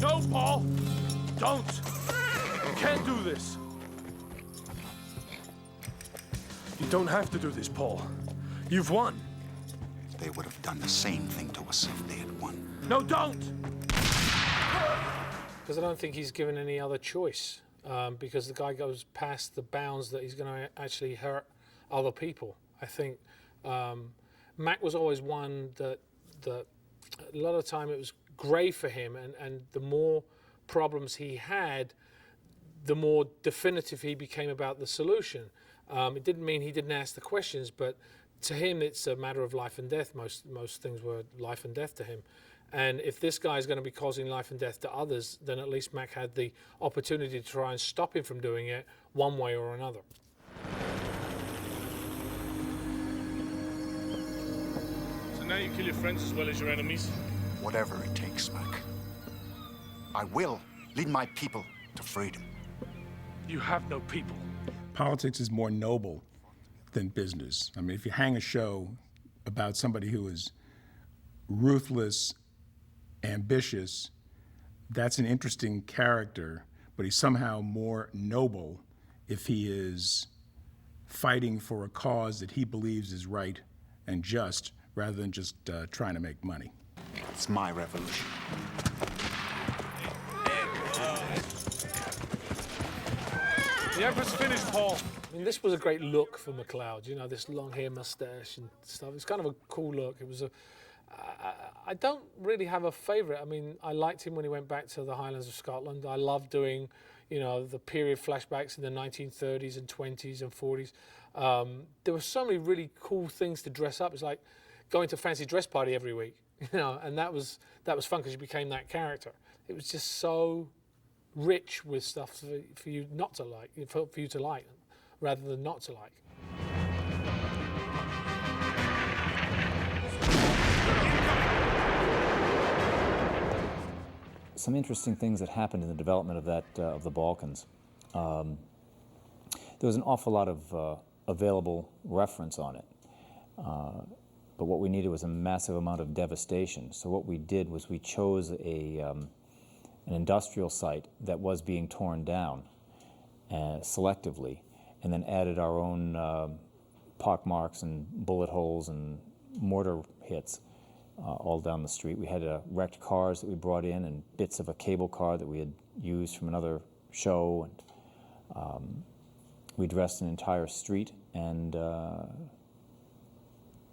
No, Paul! Don't! You can't do this! You don't have to do this, Paul. You've won. They would have done the same thing to us if they had won. No, don't! Because I don't think he's given any other choice. Because the guy goes past the bounds that he's going to actually hurt other people. I think Mac was always one that a lot of the time it was grey for him, and the more problems he had, the more definitive he became about the solution. It didn't mean he didn't ask the questions, but to him it's a matter of life and death. Most things were life and death to him. And if this guy is going to be causing life and death to others, then at least Mac had the opportunity to try and stop him from doing it one way or another. So now you kill your friends as well as your enemies? Whatever it takes, Mac. I will lead my people to freedom. You have no people. Politics is more noble than business. I mean, if you hang a show about somebody who is ruthless, ambitious, that's an interesting character, but he's somehow more noble if he is fighting for a cause that he believes is right and just, rather than just trying to make money. It's my revolution. The Emperor's finished, Paul. I mean, this was a great look for McLeod, you know, this long hair mustache and stuff. It's kind of a cool look. It was I don't really have a favourite. I mean, I liked him when he went back to the Highlands of Scotland. I loved doing, you know, the period flashbacks in the 1930s and 20s and 40s. There were so many really cool things to dress up. It's like going to a fancy dress party every week, you know, and that was fun because you became that character. It was just so rich with stuff for you not to like, for you to like, rather than not to like. Some interesting things that happened in the development of that of the Balkans. There was an awful lot of available reference on it, but what we needed was a massive amount of devastation. So what we did was we chose an industrial site that was being torn down selectively, and then added our own pockmarks and bullet holes and mortar hits all down the street. We had wrecked cars that we brought in and bits of a cable car that we had used from another show. And we dressed an entire street, and I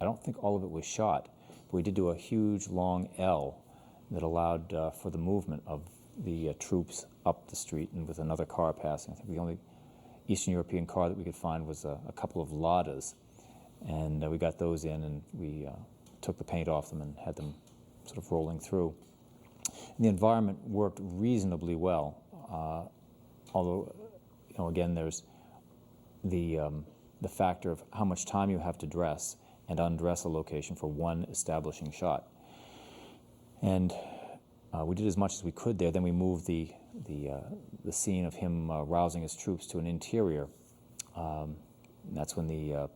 don't think all of it was shot, but we did do a huge long L that allowed for the movement of the troops up the street and with another car passing. I think the only Eastern European car that we could find was a couple of Ladas, and we got those in, and we took the paint off them and had them sort of rolling through. And the environment worked reasonably well, although, you know, again, there's the factor of how much time you have to dress and undress a location for one establishing shot. And we did as much as we could there. Then we moved the scene of him rousing his troops to an interior. And that's when the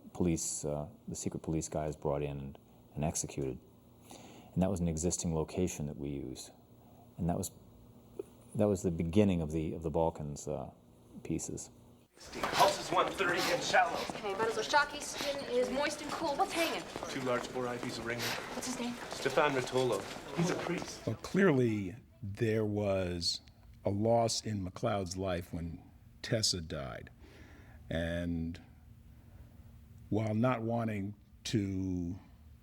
secret police guys brought in and executed. And that was an existing location that we used. And that was the beginning of the Balkans pieces. Pulse is 130 and shallow. Okay, but Shocky's skin is moist and cool. What's hanging? 2 large 4-IVs of ringer. What's his name? Stefan Rotolo. He's a priest. Well, clearly there was a loss in McLeod's life when Tessa died. And while not wanting to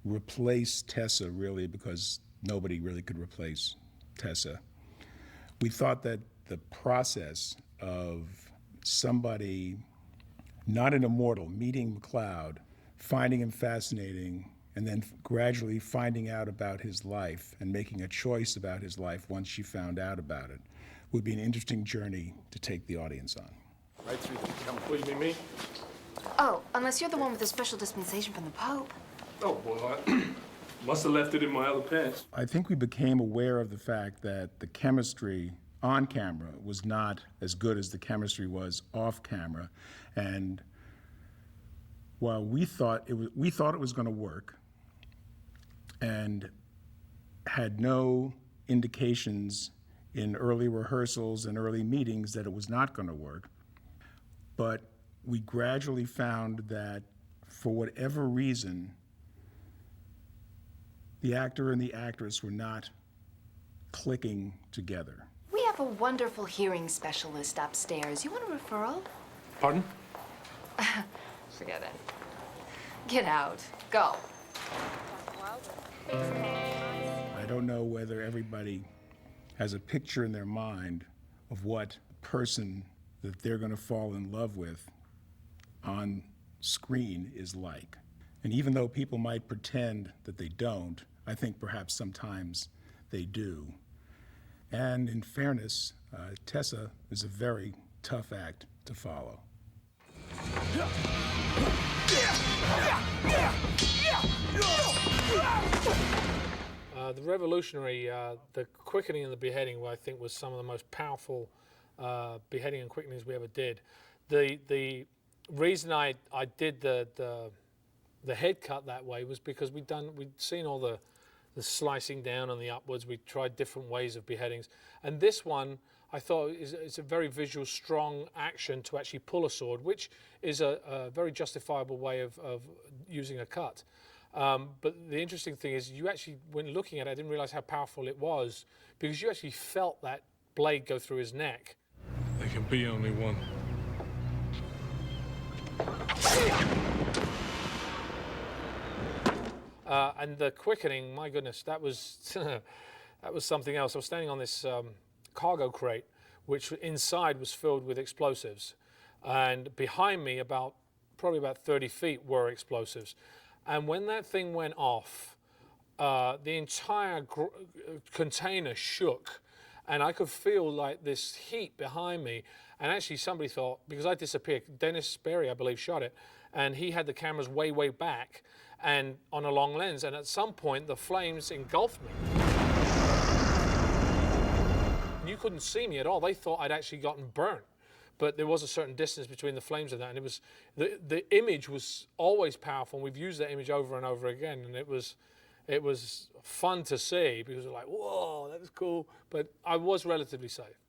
replace Tessa, really, because nobody really could replace Tessa, we thought that the process of somebody, not an immortal, meeting McLeod, finding him fascinating, and then gradually finding out about his life and making a choice about his life once she found out about it, would be an interesting journey to take the audience on. Right through the camera. What, you mean me? Oh, unless you're the one with the special dispensation from the Pope. Oh, well, I must have left it in my other pants. I think we became aware of the fact that the chemistry on camera was not as good as the chemistry was off camera, and while we thought it was going to work, and had no indications in early rehearsals and early meetings that it was not going to work. But we gradually found that for whatever reason, the actor and the actress were not clicking together. We have a wonderful hearing specialist upstairs. You want a referral? Pardon? Forget it. Get out. Go. I don't know whether everybody has a picture in their mind of what person that they're going to fall in love with on screen is like. And even though people might pretend that they don't, I think perhaps sometimes they do. And in fairness, Tessa is a very tough act to follow. The revolutionary, the quickening and the beheading, I think, was some of the most powerful beheading and quickenings we ever did. The reason I did the head cut that way was because we'd seen all the slicing down and the upwards. We tried different ways of beheadings, and this one I thought is a very visual, strong action to actually pull a sword, which is a very justifiable way of using a cut. But the interesting thing is, you actually, when looking at it, I didn't realize how powerful it was, because you actually felt that blade go through his neck. There can be only one. And the quickening, my goodness, that was that was something else. I was standing on this cargo crate, which inside was filled with explosives, and behind me, probably about 30 feet, were explosives. And when that thing went off, the entire container shook, and I could feel like this heat behind me. And actually somebody thought, because I disappeared, Dennis Berry, I believe, shot it, and he had the cameras way, way back and on a long lens, and at some point the flames engulfed me. You couldn't see me at all. They thought I'd actually gotten burnt. But there was a certain distance between the flames and that, and it was the image was always powerful, and we've used that image over and over again, and it was fun to see, because we're like, whoa, that was cool, but I was relatively safe.